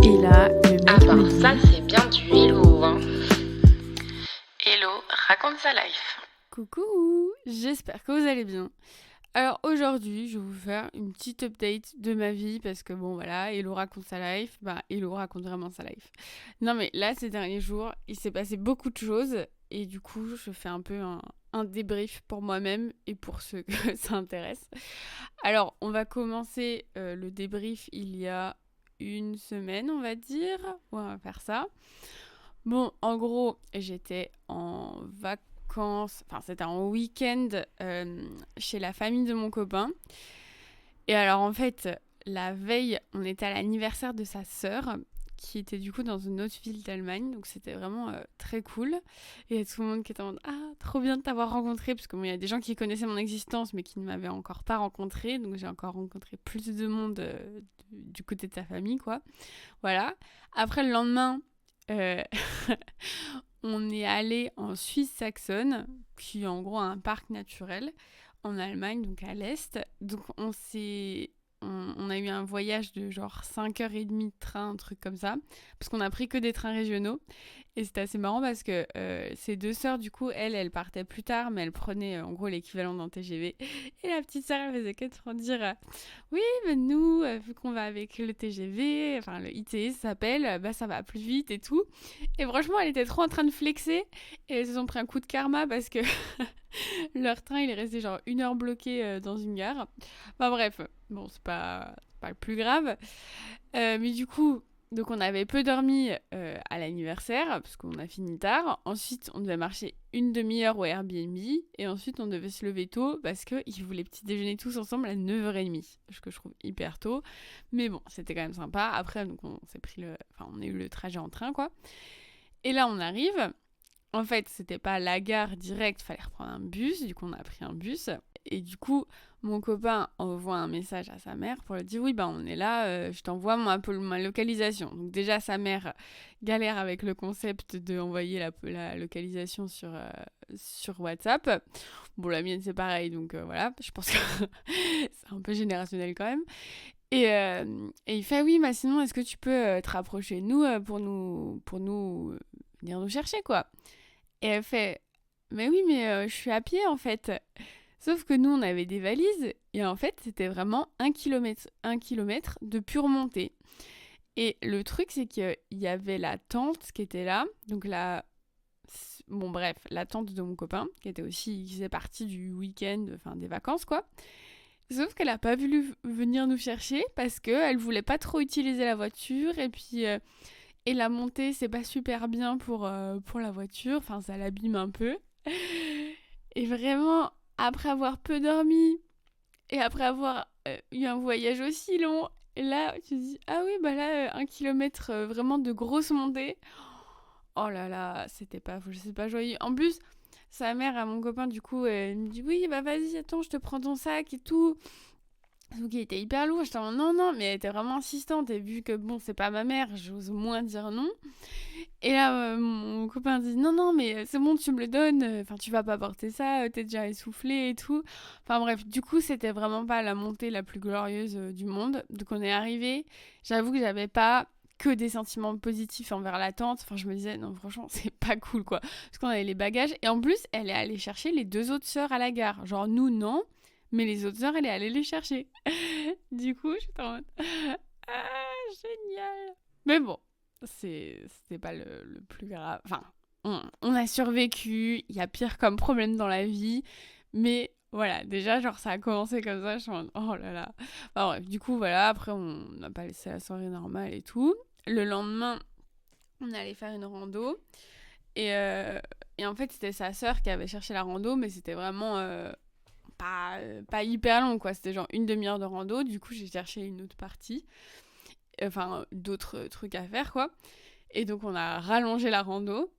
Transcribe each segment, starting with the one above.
Et là, le Ah mec bah me ça dit c'est bien du hello, hein. Hello, raconte sa life. coucou, j'espère que vous allez bien. Alors aujourd'hui, je vais vous faire une petite update de ma vie parce que bon voilà, Hello raconte sa life, bah Hello raconte vraiment sa life. Non mais là ces derniers jours, il s'est passé beaucoup de choses et du coup je fais un peu un débrief pour moi-même et pour ceux que ça intéresse. Alors on va commencer le débrief il y a une semaine on va dire, ouais, on va faire ça. Bon, en gros, j'étais en vacances, enfin c'était en week-end chez la famille de mon copain. Et alors en fait, la veille, on était à l'anniversaire de sa sœur, qui était du coup dans une autre ville d'Allemagne. Donc c'était vraiment très cool. Et il y a tout le monde qui était en mode ah, trop bien de t'avoir rencontré. Parce qu'il y a des gens qui connaissaient mon existence, mais qui ne m'avaient encore pas rencontré. Donc j'ai encore rencontré plus de monde du côté de sa famille, quoi. Voilà. Après le lendemain, euh, on est allé en Suisse saxonne, qui est en gros un parc naturel en Allemagne, donc à l'est. Donc on a eu un voyage de genre 5h30 de train, un truc comme ça, parce qu'on a pris que des trains régionaux. Et c'était assez marrant parce que ces deux sœurs, du coup, elles partaient plus tard, mais elles prenaient en gros l'équivalent d'un TGV. Et la petite sœur, elle faisait que de dire oui, mais nous, vu qu'on va avec le TGV, enfin le ITE ça s'appelle, bah ça va plus vite et tout. Et franchement, elle était trop en train de flexer. Et elles se sont pris un coup de karma parce que leur train, il est resté genre 1 heure bloqué dans une gare. Enfin bref, bon, c'est pas le plus grave. Mais du coup, donc on avait peu dormi à l'anniversaire parce qu'on a fini tard. Ensuite, on devait marcher une demi-heure au Airbnb. Et ensuite, on devait se lever tôt parce qu'ils voulaient petit déjeuner tous ensemble à 9h30. Ce que je trouve hyper tôt. Mais bon, c'était quand même sympa. Après, donc on s'est pris Enfin, on a eu le trajet en train, quoi. Et là, on arrive. En fait, c'était pas la gare directe, fallait reprendre un bus. Du coup, on a pris un bus. Et du coup, mon copain envoie un message à sa mère pour lui dire oui, bah on est là, je t'envoie ma localisation. Donc déjà, sa mère galère avec le concept de envoyer la localisation sur WhatsApp. Bon, la mienne, c'est pareil, donc voilà, je pense que c'est un peu générationnel quand même. Et il fait oui, mais sinon, est-ce que tu peux te rapprocher de nous pour nous venir nous chercher, quoi. Et elle fait mais oui, mais je suis à pied en fait. Sauf que nous, on avait des valises et en fait, c'était vraiment 1 kilomètre de pure montée. Et le truc, c'est qu'il y avait la tante qui était là, donc bon bref, la tante de mon copain, qui faisait partie du week-end, enfin des vacances quoi. Sauf qu'elle a pas voulu venir nous chercher parce qu'elle voulait pas trop utiliser la voiture et puis et la montée c'est pas super bien pour la voiture, enfin ça l'abîme un peu. Et vraiment, après avoir peu dormi et après avoir eu un voyage aussi long, et là tu te dis ah oui bah là 1 kilomètre vraiment de grosse montée. Oh là là, je sais pas joyeux. En plus, sa mère à mon copain du coup elle me dit oui bah vas-y attends je te prends ton sac et tout. Donc il était hyper lourd, j'étais en non non mais elle était vraiment insistante et vu que bon c'est pas ma mère, j'ose moins dire non. Et là, mon copain dit non, non, mais c'est bon, tu me le donnes. Enfin, tu vas pas porter ça, t'es déjà essoufflé et tout. Enfin bref, du coup, c'était vraiment pas la montée la plus glorieuse du monde. Donc on est arrivé. J'avoue que j'avais pas que des sentiments positifs envers la tante. Enfin, je me disais non, franchement, c'est pas cool quoi. Parce qu'on avait les bagages et en plus, elle est allée chercher les deux autres sœurs à la gare. Genre nous non, mais les autres sœurs, elle est allée les chercher. Du coup, je suis en mode ah génial. Mais bon, c'était pas le plus grave. Enfin, on a survécu, il y a pire comme problème dans la vie, mais voilà, déjà, genre, ça a commencé comme ça, je suis en mode, oh là là. Enfin, bref, du coup, voilà, après, on n'a pas laissé la soirée normale et tout. Le lendemain, on allait faire une rando, et, euh, et en fait, c'était sa sœur qui avait cherché la rando, mais c'était vraiment pas hyper long, quoi. C'était genre une demi-heure de rando, du coup, j'ai cherché une autre partie, enfin, d'autres trucs à faire, quoi. Et donc on a rallongé la rando.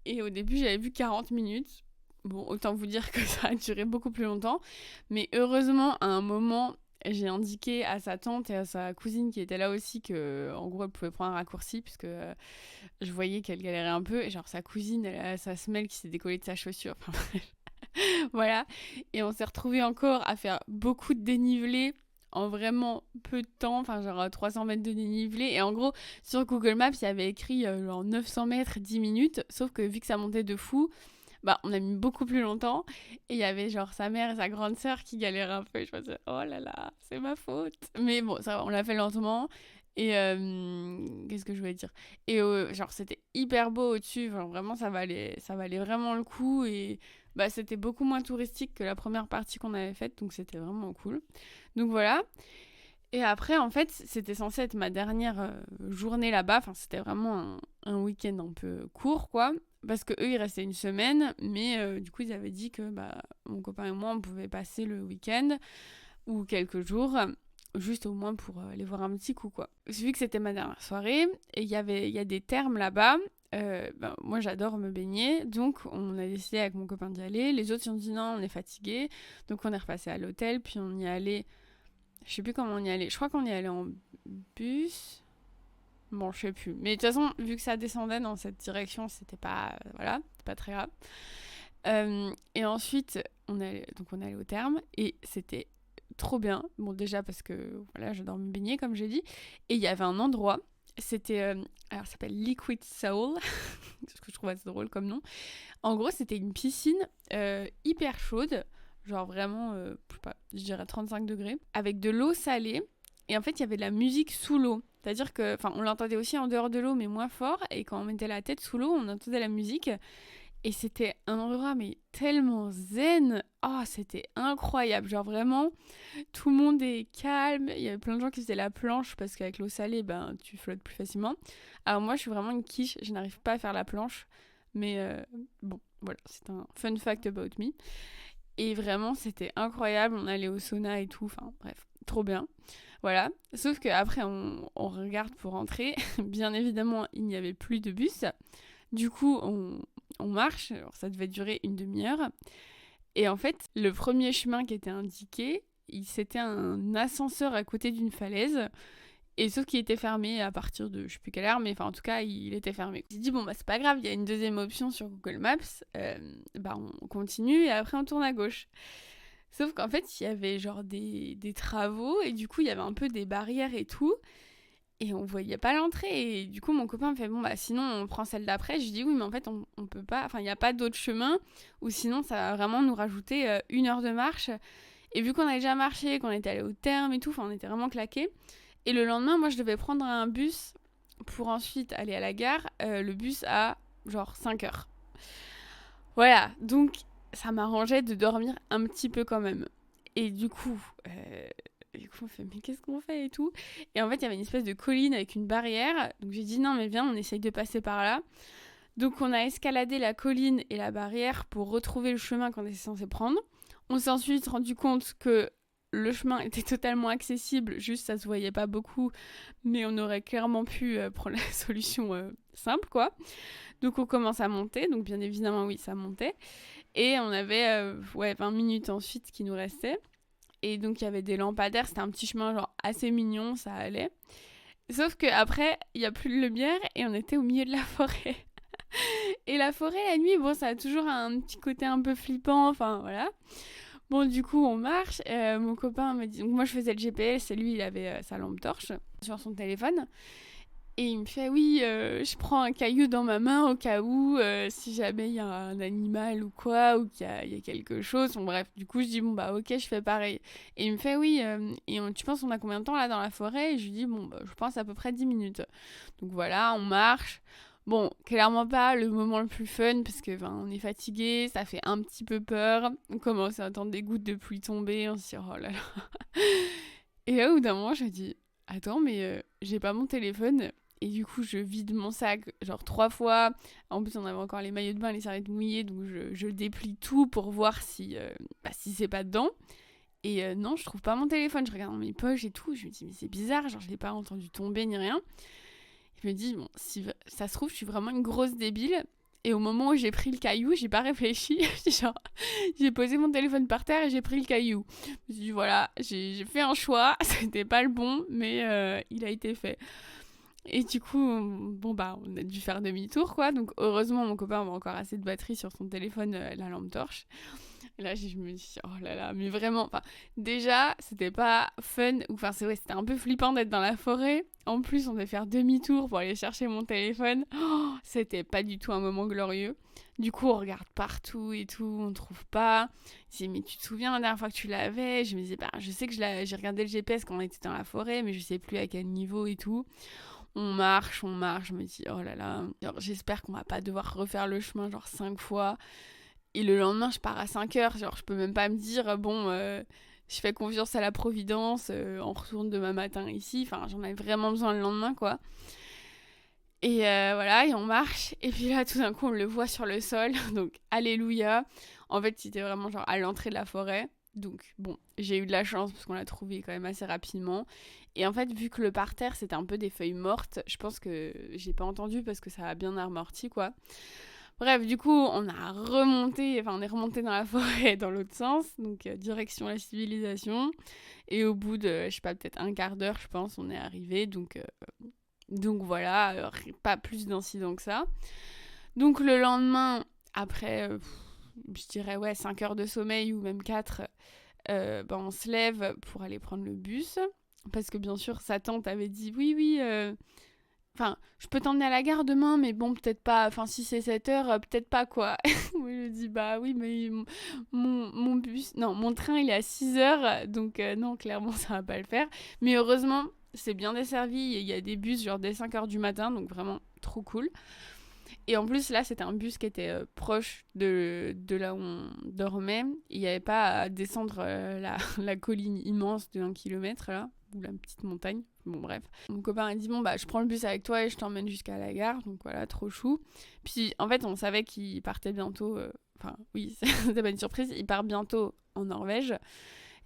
Et au début j'avais vu 40 minutes. Bon, autant vous dire que ça a duré beaucoup plus longtemps. Mais heureusement, à un moment, j'ai indiqué à sa tante et à sa cousine qui était là aussi que, en gros, elle pouvait prendre un raccourci puisque je voyais qu'elle galérait un peu. Et genre, sa cousine, elle a sa semelle qui s'est décollée de sa chaussure. Enfin, voilà. Et on s'est retrouvés encore à faire beaucoup de dénivelé en vraiment peu de temps, enfin genre 300 mètres de dénivelé. Et en gros, sur Google Maps, il y avait écrit genre 900 mètres, 10 minutes. Sauf que vu que ça montait de fou, bah on a mis beaucoup plus longtemps. Et il y avait genre sa mère et sa grande sœur qui galéraient un peu. Et je me disais, oh là là, c'est ma faute. Mais bon, ça va, on l'a fait lentement. Et qu'est-ce que je voulais dire? Et genre c'était hyper beau au-dessus, genre, vraiment ça valait vraiment le coup et bah c'était beaucoup moins touristique que la première partie qu'on avait faite, donc c'était vraiment cool. Donc voilà. Et après en fait c'était censé être ma dernière journée là-bas, enfin c'était vraiment un week-end un peu court quoi, parce que eux ils restaient une semaine, mais du coup ils avaient dit que bah mon copain et moi on pouvait passer le week-end ou quelques jours juste au moins pour aller voir un petit coup quoi. Vu que c'était ma dernière soirée et il y a des thermes là-bas, ben, moi j'adore me baigner, donc on a décidé avec mon copain d'y aller. Les autres ils ont dit non, on est fatigués, donc on est repassé à l'hôtel, puis on y allait, je sais plus comment on y allait, je crois qu'on y allait en bus, bon je sais plus, mais de toute façon vu que ça descendait dans cette direction c'était pas, voilà, c'était pas très grave. Et ensuite donc on est allé au terme et c'était trop bien. Bon, déjà parce que voilà, j'adore me baigner, comme j'ai dit. Et il y avait un endroit, c'était. Alors, ça s'appelle Liquid Soul, ce que je trouve assez drôle comme nom. En gros, c'était une piscine hyper chaude, genre vraiment, je sais pas, je dirais 35 degrés, avec de l'eau salée. Et en fait, il y avait de la musique sous l'eau. C'est-à-dire que, enfin, on l'entendait aussi en dehors de l'eau, mais moins fort. Et quand on mettait la tête sous l'eau, on entendait la musique. Et c'était un endroit, mais tellement zen. Oh, c'était incroyable. Genre vraiment, tout le monde est calme. Il y avait plein de gens qui faisaient la planche parce qu'avec l'eau salée, ben, tu flottes plus facilement. Alors moi, je suis vraiment une quiche. Je n'arrive pas à faire la planche. Mais bon, voilà, c'est un fun fact about me. Et vraiment, c'était incroyable. On allait au sauna et tout. Enfin, bref, trop bien. Voilà. Sauf qu'après, on regarde pour rentrer. Bien évidemment, il n'y avait plus de bus. Du coup, on marche. Alors, ça devait durer une demi-heure. Et en fait, le premier chemin qui était indiqué, c'était un ascenseur à côté d'une falaise. Et sauf qu'il était fermé à partir de je sais plus quelle heure, mais enfin en tout cas il était fermé. J'ai dit bon bah c'est pas grave, il y a une deuxième option sur Google Maps, bah on continue et après on tourne à gauche. Sauf qu'en fait il y avait genre des travaux et du coup il y avait un peu des barrières et tout. Et on voyait pas l'entrée. Et du coup, mon copain me fait bon, bah sinon, on prend celle d'après. Je dis oui, mais en fait, on peut pas. Enfin, il n'y a pas d'autre chemin. Ou sinon, ça va vraiment nous rajouter 1 heure de marche. Et vu qu'on avait déjà marché, qu'on était allé au terme et tout, enfin, on était vraiment claqués. Et le lendemain, moi, je devais prendre un bus pour ensuite aller à la gare. Le bus à genre 5 heures. Voilà. Donc, ça m'arrangeait de dormir un petit peu quand même. Et du coup, on fait, mais qu'est-ce qu'on fait et tout. Et en fait, il y avait une espèce de colline avec une barrière. Donc j'ai dit, non, mais viens, on essaye de passer par là. Donc on a escaladé la colline et la barrière pour retrouver le chemin qu'on était censé prendre. On s'est ensuite rendu compte que le chemin était totalement accessible, juste ça se voyait pas beaucoup, mais on aurait clairement pu prendre la solution simple, quoi. Donc on commence à monter, donc bien évidemment, oui, ça montait. Et on avait 20 minutes ensuite qui nous restait. Et donc il y avait des lampadaires, c'était un petit chemin genre assez mignon, ça allait. Sauf qu'après, il n'y a plus de lumière et on était au milieu de la forêt. Et la forêt, la nuit, bon, ça a toujours un petit côté un peu flippant, enfin voilà. Bon, du coup, on marche. Mon copain me dit... Donc moi, je faisais le GPS et lui, il avait sa lampe torche sur son téléphone. Et il me fait, oui, je prends un caillou dans ma main au cas où, si jamais il y a un animal ou quoi, ou qu'il y a quelque chose. Bon, bref, du coup, je dis, bon, bah, ok, je fais pareil. Et il me fait, oui, tu penses qu'on a combien de temps là dans la forêt? Et je lui dis, bon, bah, je pense à peu près 10 minutes. Donc voilà, on marche. Bon, clairement pas le moment le plus fun, parce que on est fatigué, ça fait un petit peu peur. On commence à entendre des gouttes de pluie tomber, on se dit, oh là là. Et là, au bout d'un moment, je me dis, attends, mais j'ai pas mon téléphone. Et du coup, je vide mon sac genre 3 fois. En plus, on avait encore les maillots de bain, les serviettes mouillées. Donc, je déplie tout pour voir si c'est pas dedans. Et non, je trouve pas mon téléphone. Je regarde dans mes poches et tout. Je me dis, mais c'est bizarre. Genre, je l'ai pas entendu tomber ni rien. Je me dis, bon, si ça se trouve, je suis vraiment une grosse débile. Et au moment où j'ai pris le caillou, j'ai pas réfléchi. Genre, j'ai posé mon téléphone par terre et j'ai pris le caillou. Je me suis dit, voilà, j'ai fait un choix. C'était pas le bon, mais il a été fait. Et du coup, on a dû faire demi-tour, quoi. Donc, heureusement, mon copain avait encore assez de batterie sur son téléphone, la lampe torche. Et là, je me dis, oh là là, mais vraiment, enfin, déjà, c'était pas fun, enfin, c'était un peu flippant d'être dans la forêt. En plus, on devait faire demi-tour pour aller chercher mon téléphone. Oh, c'était pas du tout un moment glorieux. Du coup, on regarde partout et tout, on trouve pas. Je dis, mais tu te souviens la dernière fois que tu l'avais? Je me disais, je sais que j'ai regardé le GPS quand on était dans la forêt, mais je sais plus à quel niveau et tout. On marche, je me dis, oh là là, genre, j'espère qu'on va pas devoir refaire le chemin genre 5 fois. Et le lendemain, je pars à 5 heures, genre je peux même pas me dire, je fais confiance à la Providence, on retourne demain matin ici, enfin j'en avais vraiment besoin le lendemain, quoi. Et voilà, et on marche, et puis là tout d'un coup on le voit sur le sol, donc alléluia. En fait c'était vraiment genre à l'entrée de la forêt, donc bon, j'ai eu de la chance parce qu'on l'a trouvé quand même assez rapidement. Et en fait vu que le parterre c'était un peu des feuilles mortes, je pense que j'ai pas entendu parce que ça a bien amorti, quoi. Bref, du coup, on est remonté dans la forêt dans l'autre sens, donc direction la civilisation. Et au bout de, je sais pas, peut-être un quart d'heure, je pense, on est arrivé. Donc voilà, pas plus d'incidents que ça. Donc le lendemain, après, je dirais, ouais, 5 heures de sommeil ou même 4, on se lève pour aller prendre le bus. Parce que bien sûr, sa tante avait dit, oui, oui, enfin, je peux t'emmener à la gare demain, mais bon, peut-être pas. Enfin, si c'est 7 heures, peut-être pas, quoi. Oui, je dis, bah oui, mais mon bus. Non, mon train, il est à 6 heures. Donc, non, clairement, ça va pas le faire. Mais heureusement, c'est bien desservi. Il y a des bus, genre dès 5 heures du matin. Donc, vraiment, trop cool. Et en plus, là, c'était un bus qui était proche de là où on dormait. Il n'y avait pas à descendre la colline immense de 1 kilomètre, là, ou la petite montagne. Bon, bref. Mon copain a dit, bon, je prends le bus avec toi et je t'emmène jusqu'à la gare. Donc voilà, trop chou. Puis, en fait, on savait qu'il partait bientôt. Enfin, oui, c'était pas une surprise. Il part bientôt en Norvège.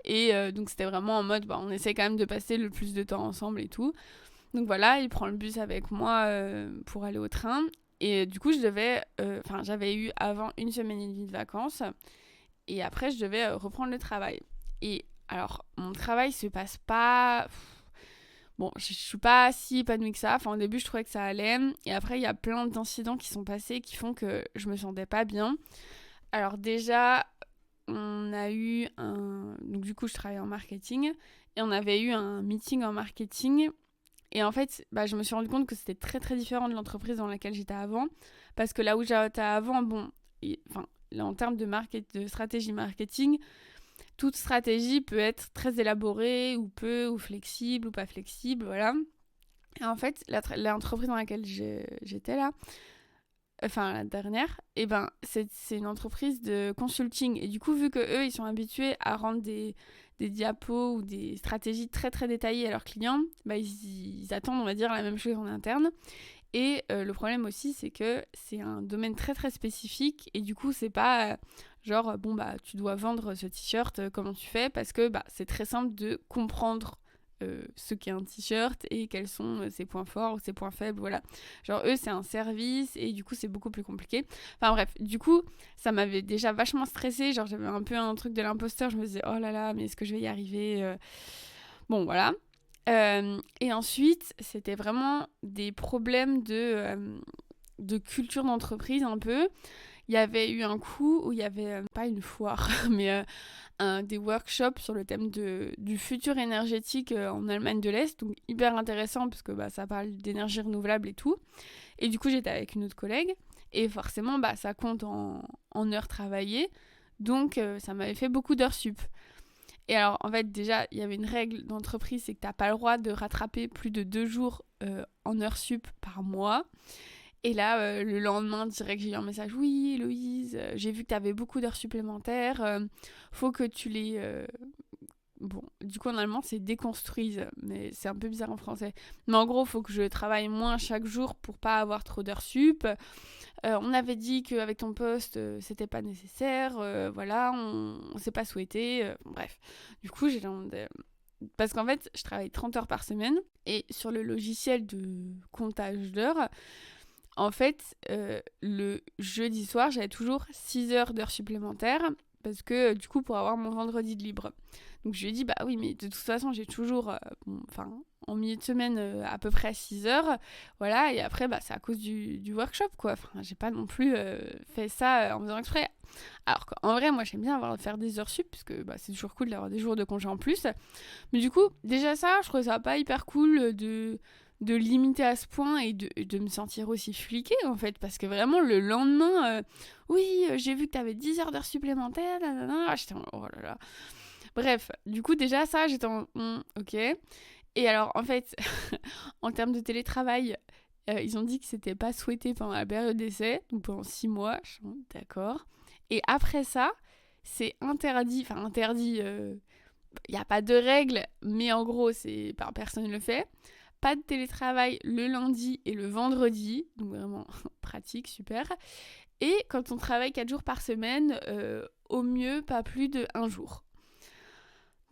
Et donc, c'était vraiment en mode, on essaie quand même de passer le plus de temps ensemble et tout. Donc voilà, il prend le bus avec moi pour aller au train. Et du coup, j'avais eu avant 1 semaine et demie de vacances. Et après, je devais reprendre le travail. Et alors, mon travail se passe pas. Bon, je suis pas si épanouie que ça. Enfin, au début, je trouvais que ça allait. Et après, il y a plein d'incidents qui sont passés qui font que je me sentais pas bien. Alors, déjà, on a eu un. Donc, du coup, je travaillais en marketing. Et on avait eu un meeting en marketing. Et en fait, je me suis rendu compte que c'était très très différent de l'entreprise dans laquelle j'étais avant. Parce que là où j'étais avant, là, en termes de stratégie marketing, toute stratégie peut être très élaborée, ou peu, ou flexible, ou pas flexible, voilà. Et en fait, l'entreprise dans laquelle j'étais là, enfin la dernière, c'est une entreprise de consulting. Et du coup, vu que eux, ils sont habitués à rendre des diapos ou des stratégies très très détaillées à leurs clients, ils attendent, on va dire, la même chose en interne. Et le problème aussi, c'est que c'est un domaine très très spécifique. Et du coup, c'est pas genre, tu dois vendre ce t-shirt, comment tu fais? Parce que c'est très simple de comprendre ce qu'est un t-shirt et quels sont ses points forts ou ses points faibles, voilà. Genre eux, c'est un service et du coup, c'est beaucoup plus compliqué. Enfin bref, du coup, ça m'avait déjà vachement stressée. Genre, j'avais un peu un truc de l'imposteur. Je me disais, oh là là, mais est-ce que je vais y arriver? Bon, voilà. Et ensuite, c'était vraiment des problèmes de culture d'entreprise un peu. Il y avait eu un coup où il y avait, pas une foire, mais des workshops sur le thème du futur énergétique en Allemagne de l'Est. Donc hyper intéressant parce que ça parle d'énergie renouvelable et tout. Et du coup, j'étais avec une autre collègue. Et forcément, ça compte en heures travaillées. Donc, ça m'avait fait beaucoup d'heures sup. Et alors, en fait, déjà, il y avait une règle d'entreprise, c'est que t'as pas le droit de rattraper plus de 2 jours en heures sup par mois. Et là, le lendemain, direct, j'ai eu un message. Oui, Héloïse, j'ai vu que t'avais beaucoup d'heures supplémentaires. Faut que tu les... Bon, du coup, en allemand, c'est déconstruise, mais c'est un peu bizarre en français. Mais en gros, faut que je travaille moins chaque jour pour pas avoir trop d'heures sup. On avait dit qu'avec ton poste, c'était pas nécessaire. Voilà, on s'est pas souhaité. Bref. Du coup, j'ai demandé... Parce qu'en fait, je travaille 30 heures par semaine. Et sur le logiciel de comptage d'heures, en fait, le jeudi soir, j'avais toujours 6 heures d'heures supplémentaires. parce que du coup pour avoir mon vendredi de libre. Donc je lui ai dit bah oui mais de toute façon j'ai toujours en milieu de semaine à peu près à 6h, voilà, et après bah c'est à cause du workshop quoi. Enfin j'ai pas non plus fait ça en faisant exprès. Alors qu'en vrai moi j'aime bien faire des heures sup parce que bah, c'est toujours cool d'avoir des jours de congé en plus. Mais du coup déjà ça je trouve ça pas hyper cool de limiter à ce point et de me sentir aussi fliquée en fait, parce que vraiment le lendemain oui j'ai vu que t'avais 10 heures d'heures supplémentaires, j'étais en oh là là. Bref, du coup déjà ça j'étais en ok. Et alors en fait en termes de télétravail ils ont dit que c'était pas souhaité pendant la période d'essai, donc pendant 6 mois, je suis d'accord. Et après ça c'est interdit, il n'y a pas de règle, mais en gros personne ne le fait. Pas de télétravail le lundi et le vendredi, donc vraiment pratique, super. Et quand on travaille 4 jours par semaine, au mieux pas plus de 1 jour.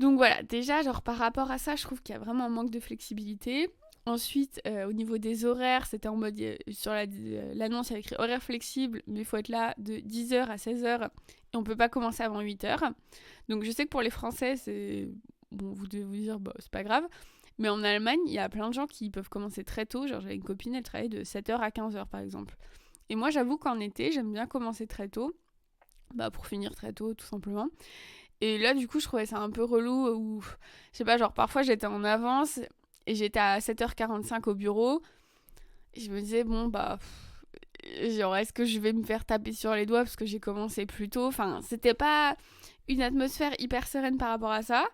Donc voilà, déjà par rapport à ça, je trouve qu'il y a vraiment un manque de flexibilité. Ensuite, au niveau des horaires, c'était en mode, sur l'annonce, il y avait écrit horaire flexible, mais il faut être là de 10h à 16h, et on peut pas commencer avant 8h. Donc je sais que pour les Français, bon, vous devez vous dire, bah, c'est pas grave. Mais en Allemagne, il y a plein de gens qui peuvent commencer très tôt. Genre, j'avais une copine, elle travaillait de 7h à 15h, par exemple. Et moi, j'avoue qu'en été, j'aime bien commencer très tôt. Bah, pour finir très tôt, tout simplement. Et là, du coup, je trouvais ça un peu relou. Où, je sais pas, parfois, j'étais en avance et j'étais à 7h45 au bureau. Et je me disais, bon, bah... est-ce que je vais me faire taper sur les doigts parce que j'ai commencé plus tôt? Enfin, c'était pas une atmosphère hyper sereine par rapport à ça.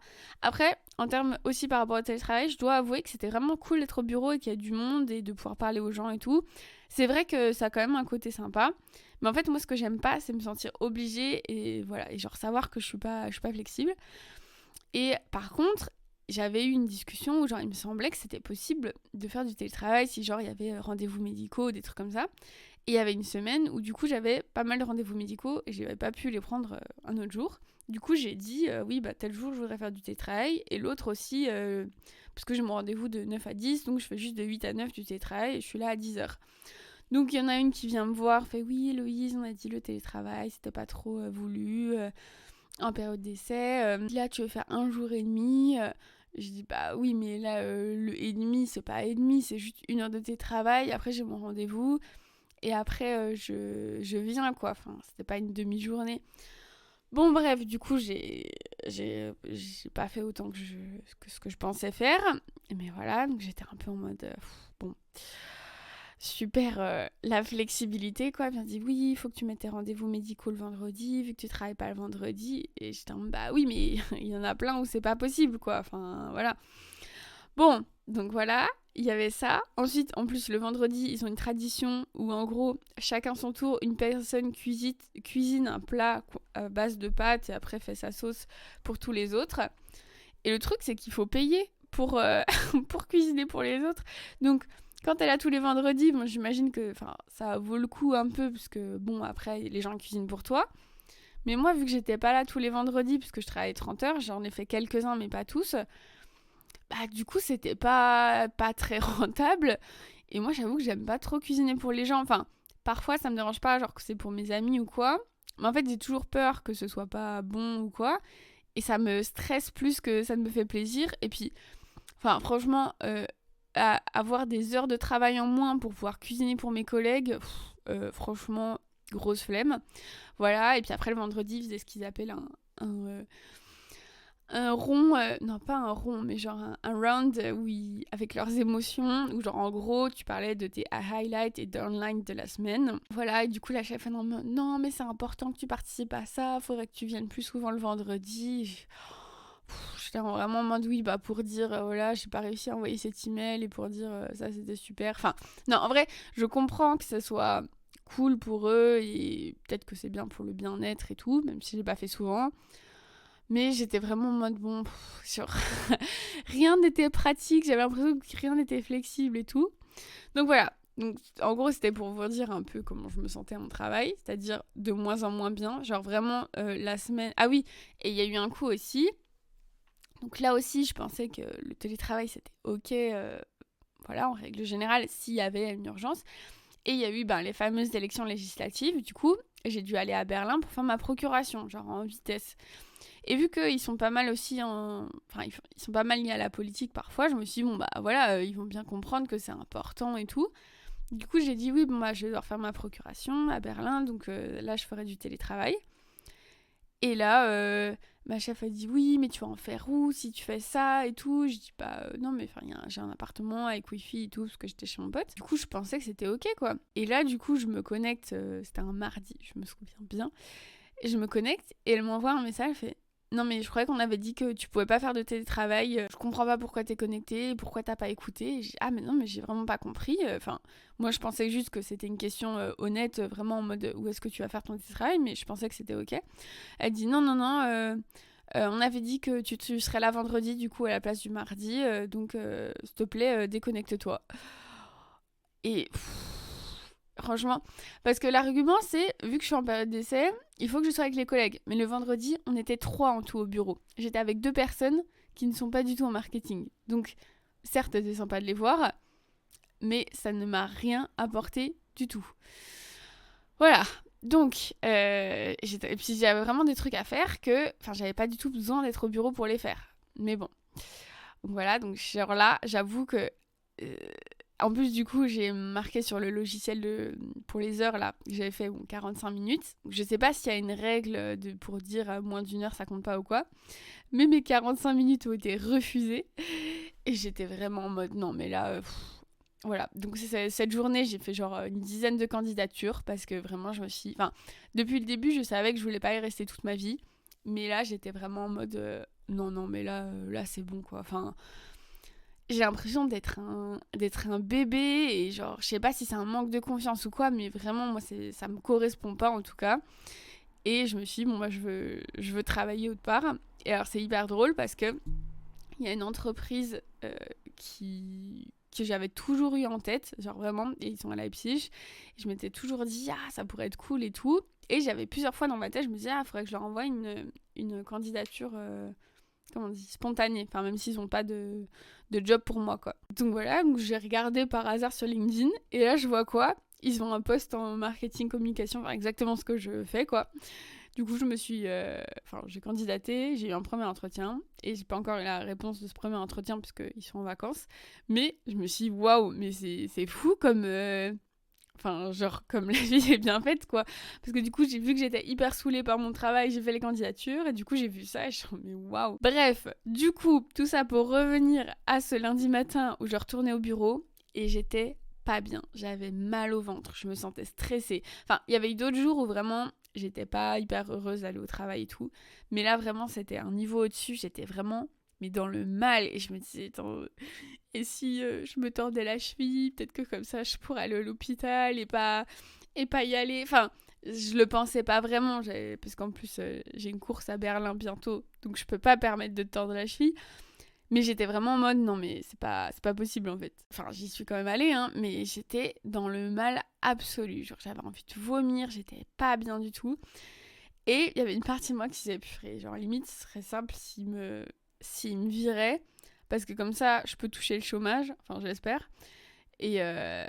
Après, en termes aussi par rapport au télétravail, je dois avouer que c'était vraiment cool d'être au bureau et qu'il y a du monde et de pouvoir parler aux gens et tout. C'est vrai que ça a quand même un côté sympa. Mais en fait, moi, ce que j'aime pas, c'est me sentir obligée et voilà, et savoir que je suis pas flexible. Et par contre, j'avais eu une discussion où il me semblait que c'était possible de faire du télétravail si il y avait rendez-vous médicaux, des trucs comme ça. Et il y avait une semaine où du coup j'avais pas mal de rendez-vous médicaux et j'avais pas pu les prendre un autre jour. Du coup j'ai dit oui bah tel jour je voudrais faire du télétravail et l'autre aussi parce que j'ai mon rendez-vous de 9 à 10 donc je fais juste de 8 à 9 du télétravail et je suis là à 10h. Donc il y en a une qui vient me voir, fait oui Héloïse on a dit le télétravail c'était pas trop voulu en période d'essai. Là tu veux faire un jour et demi. Je dis bah oui mais là le et demi c'est pas et demi c'est juste 1 heure de télétravail après j'ai mon rendez-vous. Et après, je viens, quoi. Enfin, c'était pas une demi-journée. Bon, bref, du coup, j'ai pas fait autant que ce que je pensais faire. Mais voilà, donc j'étais un peu en mode... bon, super, la flexibilité, quoi. Elle m'a dit, oui, il faut que tu mettes tes rendez-vous médicaux le vendredi, vu que tu travailles pas le vendredi. Et j'étais en mode, bah oui, mais il y en a plein où c'est pas possible, quoi. Enfin, voilà. Bon, donc voilà, il y avait ça. Ensuite, en plus, le vendredi, ils ont une tradition où, en gros, chacun son tour, une personne cuisine un plat à base de pâtes et après fait sa sauce pour tous les autres. Et le truc, c'est qu'il faut payer pour, pour cuisiner pour les autres. Donc, quand elle a tous les vendredis, bon, j'imagine que ça vaut le coup un peu, parce que, bon, après, les gens cuisinent pour toi. Mais moi, vu que j'étais pas là tous les vendredis, puisque je travaillais 30 heures, j'en ai fait quelques-uns, mais pas tous... Bah, du coup, c'était pas très rentable. Et moi, j'avoue que j'aime pas trop cuisiner pour les gens. Enfin, parfois, ça me dérange pas, genre que c'est pour mes amis ou quoi. Mais en fait, j'ai toujours peur que ce soit pas bon ou quoi. Et ça me stresse plus que ça ne me fait plaisir. Et puis, franchement, avoir des heures de travail en moins pour pouvoir cuisiner pour mes collègues, franchement, grosse flemme. Voilà. Et puis après, le vendredi, ils faisaient ce qu'ils appellent un rond, non pas un rond, mais genre un round avec leurs émotions, où genre en gros tu parlais de tes highlights et downlines de la semaine. Voilà, et du coup la chef elle me dit non mais c'est important que tu participes à ça, faudrait que tu viennes plus souvent le vendredi. J'étais vraiment en mode oui, bah pour dire voilà, j'ai pas réussi à envoyer cet email et pour dire ça c'était super. Enfin, non, en vrai, je comprends que ça soit cool pour eux et peut-être que c'est bien pour le bien-être et tout, même si j'ai pas fait souvent. Mais j'étais vraiment en mode, bon, rien n'était pratique, j'avais l'impression que rien n'était flexible et tout. Donc voilà, donc, en gros, c'était pour vous dire un peu comment je me sentais à mon travail, c'est-à-dire de moins en moins bien. Genre vraiment, la semaine... Ah oui, et il y a eu un coup aussi. Donc là aussi, je pensais que le télétravail, c'était ok, voilà, en règle générale, s'il y avait une urgence. Et il y a eu les fameuses élections législatives, du coup, j'ai dû aller à Berlin pour faire ma procuration, genre en vitesse. Et vu qu'ils sont pas mal aussi enfin, ils sont pas mal liés à la politique parfois, je me suis dit, ils vont bien comprendre que c'est important et tout. Du coup, j'ai dit, oui, je vais devoir faire ma procuration à Berlin, donc là, je ferai du télétravail. Et là, ma chef a dit, oui, mais tu vas en faire où si tu fais ça et tout. Je dis, non, mais j'ai un appartement avec wifi et tout, parce que j'étais chez mon pote. Du coup, je pensais que c'était ok, quoi. Et là, du coup, je me connecte, c'était un mardi, je me souviens bien. Et je me connecte et elle m'envoie un message, elle fait, non, mais je croyais qu'on avait dit que tu pouvais pas faire de télétravail. Je comprends pas pourquoi t'es connecté, pourquoi t'as pas écouté. Et ah, mais non, mais j'ai vraiment pas compris. Enfin, moi, je pensais juste que c'était une question honnête, vraiment en mode où est-ce que tu vas faire ton télétravail, mais je pensais que c'était ok. Elle dit non, on avait dit que tu serais là vendredi, du coup, à la place du mardi. Donc, s'il te plaît, déconnecte-toi. Et franchement, parce que l'argument c'est, vu que je suis en période d'essai, il faut que je sois avec les collègues. Mais le vendredi, on était 3 en tout au bureau. J'étais avec 2 personnes qui ne sont pas du tout en marketing. Donc, certes, c'est sympa de les voir, mais ça ne m'a rien apporté du tout. Voilà. Donc, et puis j'avais vraiment des trucs à faire que, j'avais pas du tout besoin d'être au bureau pour les faire. Mais bon. Donc voilà, donc genre là, j'avoue que... en plus, du coup, j'ai marqué sur le logiciel pour les heures, là, j'avais fait 45 minutes. Je sais pas s'il y a une règle pour dire moins d'1 heure, ça compte pas ou quoi. Mais mes 45 minutes ont été refusées. Et j'étais vraiment en mode, non, mais là... voilà, donc cette journée, j'ai fait genre une dizaine de candidatures parce que vraiment, je me suis... Enfin, depuis le début, je savais que je voulais pas y rester toute ma vie. Mais là, j'étais vraiment en mode... non, mais là, c'est bon, quoi. Enfin... J'ai l'impression d'être un bébé et genre, je sais pas si c'est un manque de confiance ou quoi, mais vraiment, moi, ça me correspond pas en tout cas. Et je me suis dit, je veux travailler autre part. Et alors, c'est hyper drôle parce que il y a une entreprise que j'avais toujours eu en tête, genre vraiment, et ils sont à Leipzig. Et je m'étais toujours dit, ça pourrait être cool et tout. Et j'avais plusieurs fois dans ma tête, je me disais, faudrait que je leur envoie une candidature... comment on dit, spontanée, enfin même s'ils n'ont pas de job pour moi, quoi. Donc voilà, donc j'ai regardé par hasard sur LinkedIn, et là je vois quoi, ils ont un poste en marketing communication, exactement ce que je fais, quoi. Du coup je me suis, j'ai candidaté, j'ai eu un premier entretien, et j'ai pas encore eu la réponse de ce premier entretien parce qu'ils sont en vacances, mais je me suis dit, waouh, mais c'est fou comme... comme la vie est bien faite, quoi. Parce que du coup, j'ai vu que j'étais hyper saoulée par mon travail, j'ai fait les candidatures, et du coup, j'ai vu ça, et je suis mais waouh. Bref, du coup, tout ça pour revenir à ce lundi matin où je retournais au bureau, et j'étais pas bien. J'avais mal au ventre, je me sentais stressée. Enfin, il y avait eu d'autres jours où vraiment, j'étais pas hyper heureuse d'aller au travail et tout. Mais là, vraiment, c'était un niveau au-dessus, j'étais vraiment... mais dans le mal, et je me disais, attends, et si je me tordais la cheville, peut-être que comme ça je pourrais aller à l'hôpital et pas y aller. Enfin, je le pensais pas vraiment, parce qu'en plus j'ai une course à Berlin bientôt, donc je peux pas permettre de tordre la cheville. Mais j'étais vraiment en mode, non mais c'est pas possible en fait. Enfin, j'y suis quand même allée, hein, mais j'étais dans le mal absolu. Genre j'avais envie de vomir, j'étais pas bien du tout. Et il y avait une partie de moi qui disait, purée, genre limite ce serait simple s'il me virait. Parce que comme ça, je peux toucher le chômage, enfin j'espère. Et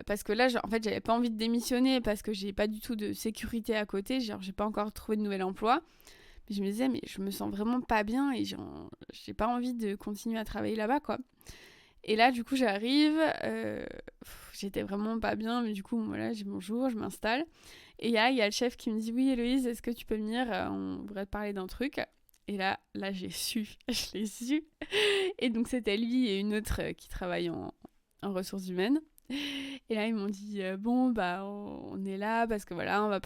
parce que là, en fait, j'avais pas envie de démissionner parce que j'ai pas du tout de sécurité à côté. Genre, j'ai pas encore trouvé de nouvel emploi. Mais je me disais, mais je me sens vraiment pas bien et j'ai pas envie de continuer à travailler là-bas, quoi. Et là, du coup, j'arrive. J'étais vraiment pas bien, mais du coup, voilà, j'ai bonjour, je m'installe. Et il y a le chef qui me dit, oui, Héloïse, est-ce que tu peux venir on voudrait te parler d'un truc. Et là, j'ai su, je l'ai su. Et donc, c'était lui et une autre qui travaille en ressources humaines. Et là, ils m'ont dit, on est là parce que voilà, on va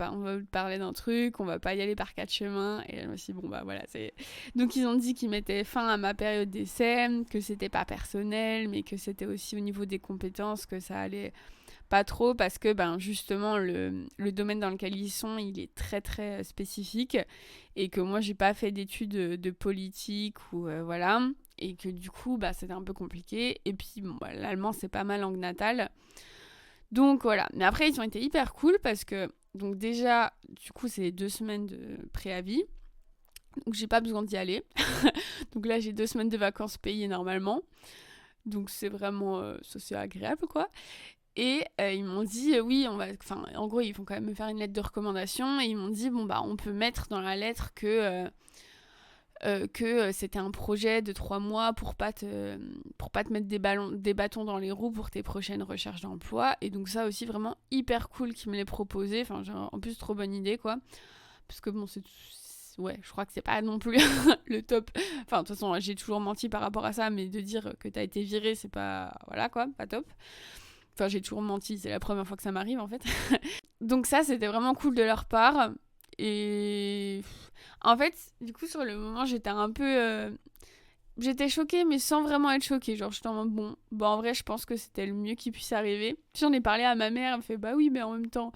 parler d'un truc, on va pas y aller par 4 chemins. Et là, je me suis dit, voilà, c'est... Donc, ils ont dit qu'ils mettaient fin à ma période d'essai, que c'était pas personnel, mais que c'était aussi au niveau des compétences, que ça allait... pas trop parce que justement le domaine dans lequel ils sont il est très très spécifique et que moi j'ai pas fait d'études de politique ou voilà et que du coup c'était un peu compliqué et puis l'allemand c'est pas ma langue natale donc voilà, mais après ils ont été hyper cool parce que donc déjà du coup c'est 2 semaines de préavis donc j'ai pas besoin d'y aller donc là j'ai 2 semaines de vacances payées normalement donc c'est vraiment ça c'est agréable quoi. Et ils m'ont dit, oui, en gros, ils vont quand même me faire une lettre de recommandation. Et ils m'ont dit, bon, bah, on peut mettre dans la lettre que c'était un projet de 3 mois pour pas te mettre des bâtons dans les roues pour tes prochaines recherches d'emploi. Et donc ça aussi, vraiment hyper cool qu'ils me l'aient proposé. Enfin, genre, en plus, trop bonne idée, quoi. Parce que bon, ouais, je crois que c'est pas non plus le top. Enfin, de toute façon, j'ai toujours menti par rapport à ça, mais de dire que t'as été viré, c'est pas... Voilà, quoi, pas top. Enfin, j'ai toujours menti, c'est la première fois que ça m'arrive, en fait. Donc ça, c'était vraiment cool de leur part. Et... En fait, du coup, sur le moment, j'étais un peu... J'étais choquée, mais sans vraiment être choquée. Genre, j'étais en mode, bon, bah en vrai, je pense que c'était le mieux qui puisse arriver. Puis j'en ai parlé à ma mère, elle me fait, bah oui, mais en même temps,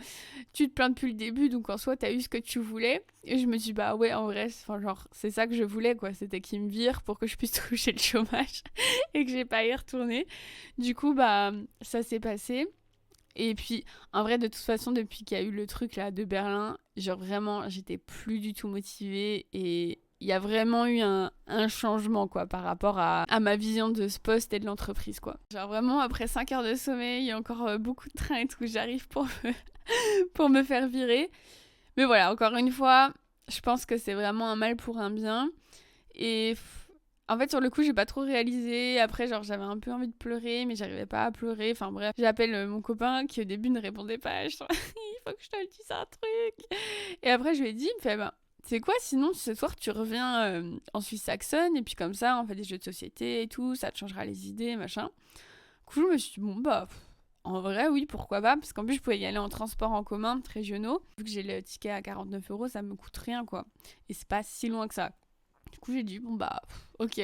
tu te plains depuis le début, donc en soi, t'as eu ce que tu voulais. Et je me suis dit, bah ouais, en vrai, genre, c'est ça que je voulais, quoi. C'était qu'ils me virent pour que je puisse toucher le chômage et que j'ai pas à y retourner. Du coup, bah, ça s'est passé. Et puis, en vrai, de toute façon, depuis qu'il y a eu le truc là de Berlin, genre vraiment, j'étais plus du tout motivée et il y a vraiment eu un changement quoi par rapport à ma vision de ce poste et de l'entreprise quoi. Genre vraiment, après 5 heures de sommeil, il y a encore beaucoup de trains et tout, j'arrive pour me faire virer. Mais voilà, encore une fois, je pense que c'est vraiment un mal pour un bien. Et en fait, sur le coup, j'ai pas trop réalisé. Après, genre, j'avais un peu envie de pleurer, mais j'arrivais pas à pleurer. Enfin bref, j'appelle mon copain qui au début ne répondait pas. Je suis il faut que je te le dise un truc. Et après, je lui ai dit, il me fait, bah, c'est quoi sinon ce soir tu reviens en Suisse saxonne et puis comme ça on fait des jeux de société et tout, ça te changera les idées, machin. Du coup, je me suis dit, bon bah, en vrai, oui, pourquoi pas, parce qu'en plus, je pouvais y aller en transport en commun régionaux. Vu que j'ai le ticket à 49 €, ça me coûte rien, quoi. Et c'est pas si loin que ça. Du coup, j'ai dit, bon bah, ok.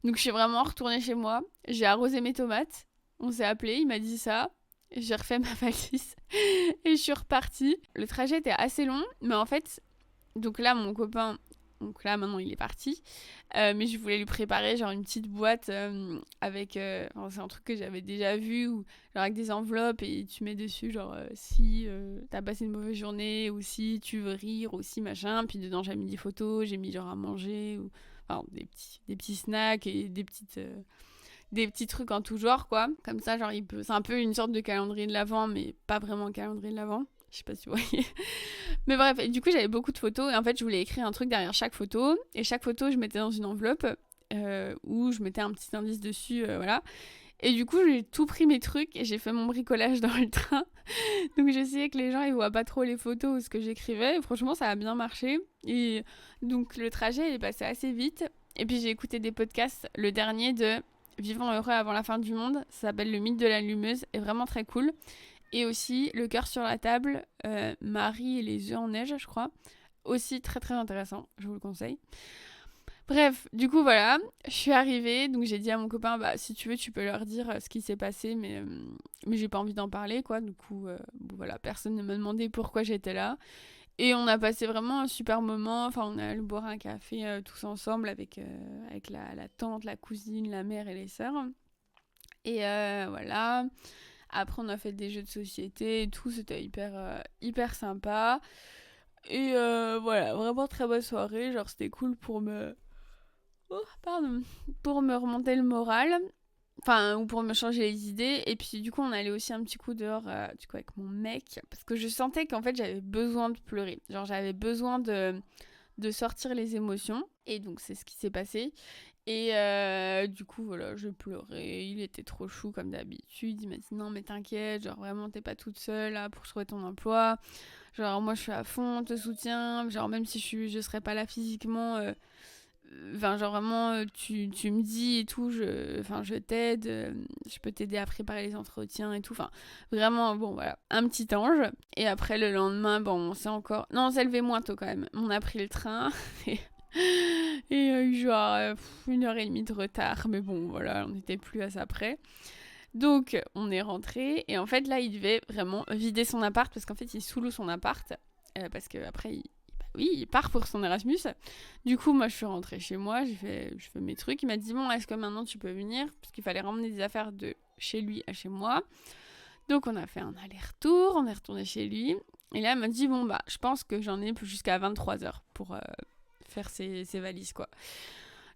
Donc, je suis vraiment retournée chez moi. J'ai arrosé mes tomates. On s'est appelé, il m'a dit ça. J'ai refait ma valise et je suis repartie. Le trajet était assez long, mais en fait, donc là, mon copain, donc là maintenant il est parti, mais je voulais lui préparer genre une petite boîte avec, enfin, c'est un truc que j'avais déjà vu, ou genre avec des enveloppes et tu mets dessus genre si t'as passé une mauvaise journée ou si tu veux rire ou si machin, puis dedans j'ai mis des photos, j'ai mis genre à manger ou enfin des petits snacks et des petits trucs en tout genre quoi, comme ça genre c'est un peu une sorte de calendrier de l'Avent mais pas vraiment un calendrier de l'Avent. Je sais pas si vous voyez. Mais bref, et du coup, j'avais beaucoup de photos. Et en fait, je voulais écrire un truc derrière chaque photo. Et chaque photo, je mettais dans une enveloppe où je mettais un petit indice dessus. Voilà. Et du coup, j'ai tout pris mes trucs et j'ai fait mon bricolage dans le train. Donc, j'essayais que les gens ils voient pas trop les photos ou ce que j'écrivais. Et franchement, ça a bien marché. Et donc, le trajet, il est passé assez vite. Et puis, j'ai écouté des podcasts. Le dernier de Vivons heureux avant la fin du monde. Ça s'appelle Le mythe de l'allumeuse. Est vraiment très cool. Et aussi Le cœur sur la table, Marie et les œufs en neige, je crois. Aussi très très intéressant, je vous le conseille. Bref, du coup voilà, je suis arrivée, donc j'ai dit à mon copain, bah si tu veux tu peux leur dire ce qui s'est passé, mais j'ai pas envie d'en parler quoi. Du coup, bon, voilà, personne ne m'a demandé pourquoi j'étais là. Et on a passé vraiment un super moment, enfin on a allé boire un café tous ensemble avec la tante, la cousine, la mère et les sœurs. Et voilà. Après, on a fait des jeux de société et tout, c'était hyper sympa. Et voilà, vraiment très bonne soirée. Genre, c'était cool pour me. Oh, pardon. Pour me remonter le moral. Enfin, ou pour me changer les idées. Et puis, du coup, on allait aussi un petit coup dehors, du coup, avec mon mec. Parce que je sentais qu'en fait, j'avais besoin de pleurer. Genre, j'avais besoin de sortir les émotions. Et donc, c'est ce qui s'est passé. Et du coup, voilà, je pleurais. Il était trop chou comme d'habitude. Il m'a dit non, mais t'inquiète, genre vraiment, t'es pas toute seule là pour trouver ton emploi. Genre, moi, je suis à fond, on te soutiens. Genre, même si je serais pas là physiquement, enfin, genre vraiment, tu me dis et tout, je t'aide. Je peux t'aider à préparer les entretiens et tout. Enfin, vraiment, bon, voilà, un petit ange. Et après, le lendemain, bon, on s'est encore. Non, on s'est levé moins tôt quand même. On a pris le train. Et genre 1 heure et demie de retard, mais bon voilà, on n'était plus à ça près. Donc on est rentré et en fait là il devait vraiment vider son appart parce qu'en fait il sous-loue son appart parce qu'après il part pour son Erasmus. Du coup moi je suis rentrée chez moi, je fais mes trucs, il m'a dit bon est-ce que maintenant tu peux venir parce qu'il fallait ramener des affaires de chez lui à chez moi. Donc on a fait un aller-retour, on est retourné chez lui et là elle m'a dit bon bah je pense que j'en ai jusqu'à 23h pour faire ses valises quoi.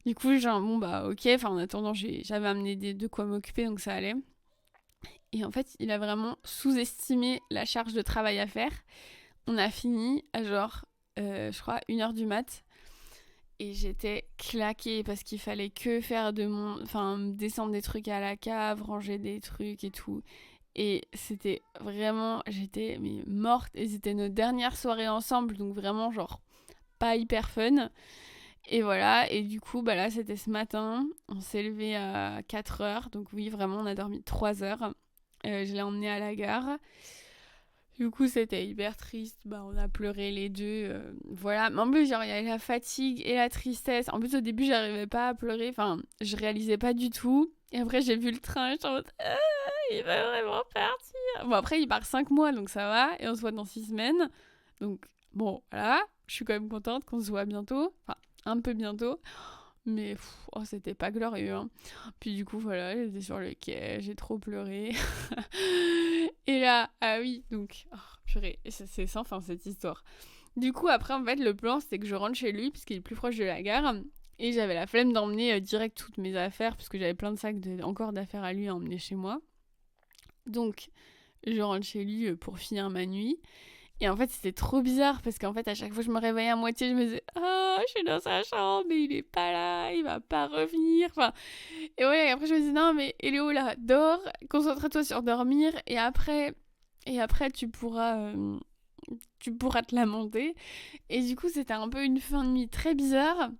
Du coup genre bon bah ok, enfin en attendant j'avais amené de quoi m'occuper donc ça allait. Et en fait, il a vraiment sous-estimé la charge de travail à faire. On a fini à genre, je crois, 1h du mat'. Et j'étais claquée parce qu'il fallait que faire descendre des trucs à la cave, ranger des trucs et tout. Et c'était vraiment, j'étais morte. Et c'était notre dernière soirée ensemble, donc vraiment genre pas hyper fun. Et voilà, et du coup, là c'était ce matin, on s'est levé à 4h, donc oui, vraiment on a dormi 3 heures. Je l'ai emmené à la gare. Du coup, c'était hyper triste. On a pleuré les deux. Voilà. Mais en plus, genre, il y avait la fatigue et la tristesse. En plus, au début, j'arrivais pas à pleurer. Enfin, je réalisais pas du tout. Et après, j'ai vu le train. J'étais en mode, il va vraiment partir. Bon, après, il part 5 mois, donc ça va. Et on se voit dans 6 semaines. Donc, bon, voilà. Je suis quand même contente qu'on se voit bientôt. Enfin, un peu bientôt. Mais c'était pas glorieux. Hein. Puis du coup, voilà, j'étais sur le quai, j'ai trop pleuré. Et là, ah oui, donc, purée, c'est sans fin cette histoire. Du coup, après, en fait, le plan, c'était que je rentre chez lui, puisqu'il est plus proche de la gare. Et j'avais la flemme d'emmener direct toutes mes affaires, parce que j'avais plein de sacs encore d'affaires à lui à emmener chez moi. Donc, je rentre chez lui pour finir ma nuit. Et en fait, c'était trop bizarre parce qu'en fait, à chaque fois que je me réveillais à moitié, je me disais je suis dans sa chambre, mais il est pas là, il va pas revenir. Enfin, et ouais, après, je me disais non, mais Eléo, là, dors, concentre-toi sur dormir et après tu pourras te lamenter. Et du coup, c'était un peu une fin de nuit très bizarre.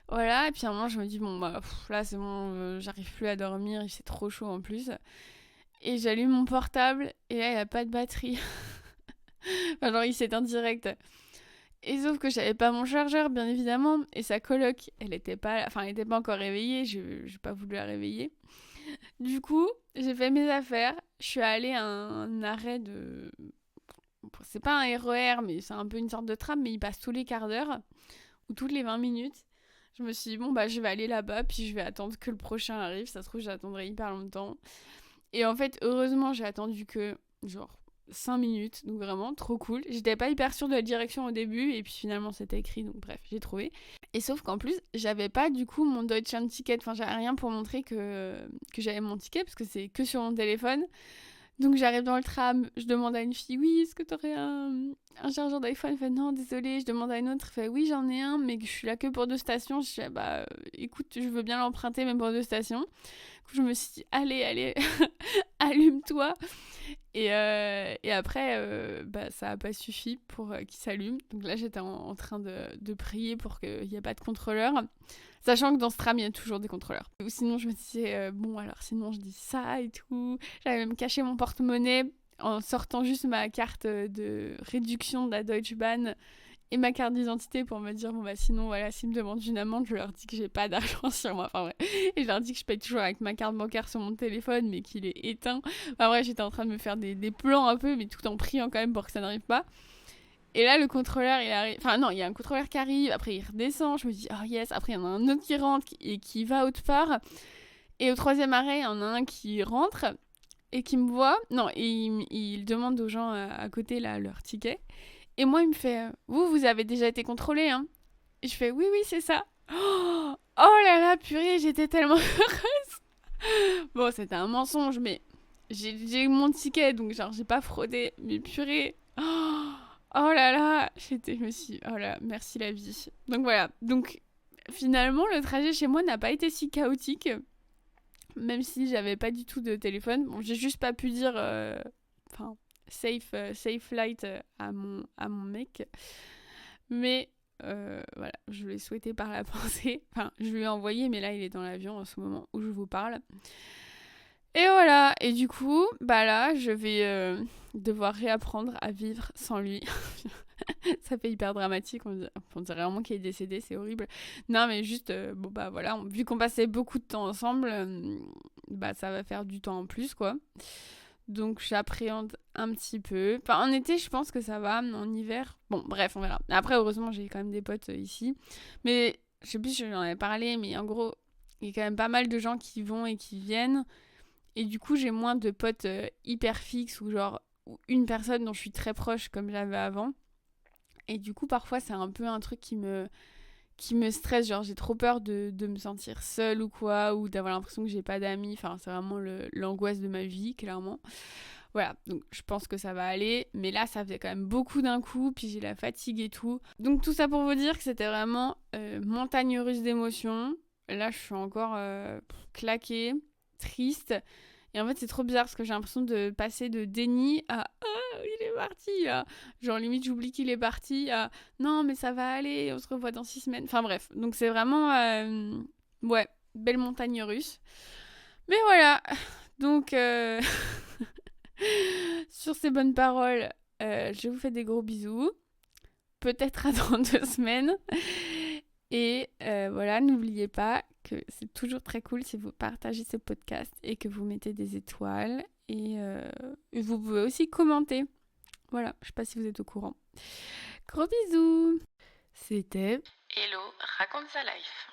Voilà, et puis à un moment, je me dis là, c'est bon, j'arrive plus à dormir, il fait trop chaud en plus. Et j'allume mon portable et là, il n'y a pas de batterie. Enfin, genre, il s'éteint direct. Et sauf que j'avais pas mon chargeur, bien évidemment. Et sa coloc, elle était pas encore réveillée. J'ai pas voulu la réveiller. Du coup, j'ai fait mes affaires. Je suis allée à un arrêt de... C'est pas un RER, mais c'est un peu une sorte de tram, mais il passe tous les quarts d'heure. Ou toutes les 20 minutes. Je me suis dit, je vais aller là-bas, puis je vais attendre que le prochain arrive. Ça se trouve, j'attendrai hyper longtemps. Et en fait, heureusement, j'ai attendu que, genre, 5 minutes, donc vraiment trop cool. J'étais pas hyper sûre de la direction au début, et puis finalement c'était écrit, donc bref, j'ai trouvé. Et sauf qu'en plus, j'avais pas du coup mon Deutschland Ticket, enfin j'avais rien pour montrer que j'avais mon ticket, parce que c'est que sur mon téléphone. Donc j'arrive dans le tram, je demande à une fille, oui, est-ce que t'aurais un chargeur d'iPhone? Elle fait non, désolé. Je demande à une autre, elle fait oui, j'en ai un, mais je suis là que pour 2 stations. Je fais écoute, je veux bien l'emprunter, même pour 2 stations. Du coup, je me suis dit, allez, allume-toi. Et après, ça a pas suffi pour qu'il s'allume. Donc là, j'étais en train de prier pour qu'il n'y ait pas de contrôleur. Sachant que dans ce tram, il y a toujours des contrôleurs. Ou sinon, je me disais, alors sinon, je dis ça et tout. J'avais même caché mon porte-monnaie en sortant juste ma carte de réduction de la Deutsche Bahn et ma carte d'identité pour me dire, sinon, voilà, s'ils me demandent une amende, je leur dis que j'ai pas d'argent sur moi. Enfin, ouais. Et je leur dis que je paye toujours avec ma carte bancaire sur mon téléphone, mais qu'il est éteint. Enfin, bref, j'étais en train de me faire des plans un peu, mais tout en priant quand même pour que ça n'arrive pas. Et là, le contrôleur, il arrive. Enfin, non, il y a un contrôleur qui arrive. Après, il redescend. Je me dis, oh yes. Après, il y en a un autre qui rentre et qui va autre part. Et au 3e arrêt, il y en a un qui rentre et qui me voit. Non, et il demande aux gens à côté là, leur ticket. Et moi, il me fait, vous avez déjà été contrôlé, hein? Et je fais, oui, c'est ça. Oh là là, purée, j'étais tellement heureuse. Bon, c'était un mensonge, mais j'ai eu mon ticket, donc genre, j'ai pas fraudé. Mais purée. Oh là là, je me suis dit, oh là, merci la vie. Donc voilà, donc finalement le trajet chez moi n'a pas été si chaotique, même si j'avais pas du tout de téléphone. Bon, j'ai juste pas pu dire, safe flight à mon mec, mais voilà, je lui ai souhaité par la pensée. Enfin, je lui ai envoyé, mais là il est dans l'avion en ce moment où je vous parle. Et voilà, et du coup, là, je vais devoir réapprendre à vivre sans lui. Ça fait hyper dramatique, on dirait vraiment qu'il est décédé, c'est horrible. Non, mais juste, voilà, vu qu'on passait beaucoup de temps ensemble, ça va faire du temps en plus, quoi. Donc, j'appréhende un petit peu. Enfin, en été, je pense que ça va, en hiver, bon, bref, on verra. Après, heureusement, j'ai quand même des potes ici. Mais, je sais plus si j'en avais parlé, mais en gros, il y a quand même pas mal de gens qui vont et qui viennent. Et du coup, j'ai moins de potes hyper fixes ou genre une personne dont je suis très proche comme j'avais avant. Et du coup, parfois, c'est un peu un truc qui me qui me stresse, genre j'ai trop peur de me sentir seule ou quoi, ou d'avoir l'impression que j'ai pas d'amis, enfin c'est vraiment l'angoisse de ma vie, clairement. Voilà, donc je pense que ça va aller, mais là ça faisait quand même beaucoup d'un coup, puis j'ai la fatigue et tout. Donc tout ça pour vous dire que c'était vraiment montagne russe d'émotions. Là je suis encore claquée, triste. Et en fait c'est trop bizarre parce que j'ai l'impression de passer de déni à il est parti, à genre limite j'oublie qu'il est parti, à non mais ça va aller, on se revoit dans 6 semaines. Enfin bref, donc c'est vraiment ouais, belle montagne russe. Mais voilà, donc sur ces bonnes paroles, je vous fais des gros bisous. Peut-être à dans 2 semaines. Et voilà, n'oubliez pas que c'est toujours très cool si vous partagez ce podcast et que vous mettez des étoiles. Et vous pouvez aussi commenter. Voilà, je sais pas si vous êtes au courant. Gros bisous. C'était Hello, raconte sa life.